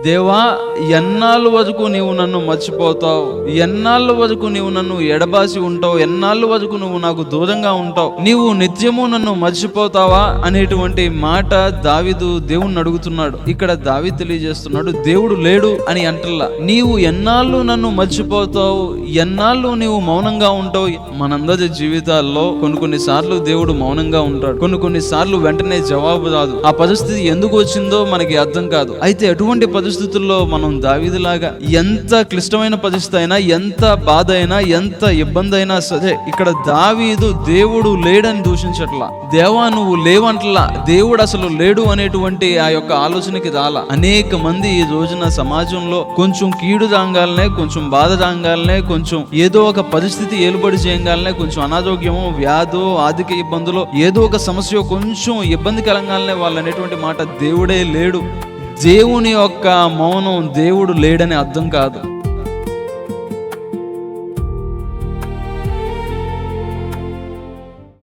దేవా, ఎన్నాళ్ళ వరకు నీవు నన్ను మర్చిపోతావు, ఎన్నాళ్ళ వరకు నీవు నన్ను ఎడబాసి ఉంటావు, ఎన్నాళ్ళ వరకు నువ్వు నాకు దూరంగా ఉంటావు, నీవు నిత్యము నన్ను మర్చిపోతావా అనేటువంటి మాట దావీదు దేవుణ్ణి అడుగుతున్నాడు. ఇక్కడ దావీదు తెలియజేస్తున్నాడు, దేవుడు లేడు అని అంటల్లా. నీవు ఎన్నాళ్ళు నన్ను మర్చిపోతావు, ఎన్నాళ్ళు నీవు మౌనంగా ఉంటావు. మనందరి జీవితాల్లో కొన్ని సార్లు దేవుడు మౌనంగా ఉంటాడు, కొన్ని సార్లు వెంటనే జవాబు రాదు. ఆ పరిస్థితి ఎందుకు వచ్చిందో మనకి అర్థం కాదు. అయితే అటువంటి పరిస్థితుల్లో మనం దావీదులాగా ఎంత క్లిష్టమైన పరిస్థితి అయినా, ఎంత బాధ అయినా, ఎంత ఇబ్బంది అయినా సరే, ఇక్కడ దావీదు దేవుడు లేడని దూషించట్లా, దేవా నువ్వు లేవంటలా, దేవుడు అసలు లేడు అనేటువంటి ఆ యొక్క ఆలోచనకి రాలా. అనేక మంది ఈ రోజున సమాజంలో కొంచెం కీడు రాగాలనే, కొంచెం బాధ రాగాలనే, కొంచెం ఏదో ఒక పరిస్థితి ఏలుబడి చేయగాలనే, కొంచెం అనారోగ్యమో, వ్యాధో, ఆర్థిక ఇబ్బందులో, ఏదో ఒక సమస్య కొంచెం ఇబ్బంది కలంగాలనే వాళ్ళు అనేటువంటి మాట దేవుడే లేడు. దేవుని యొక్క మౌనం దేవుడు లేడని అర్థం కాదు.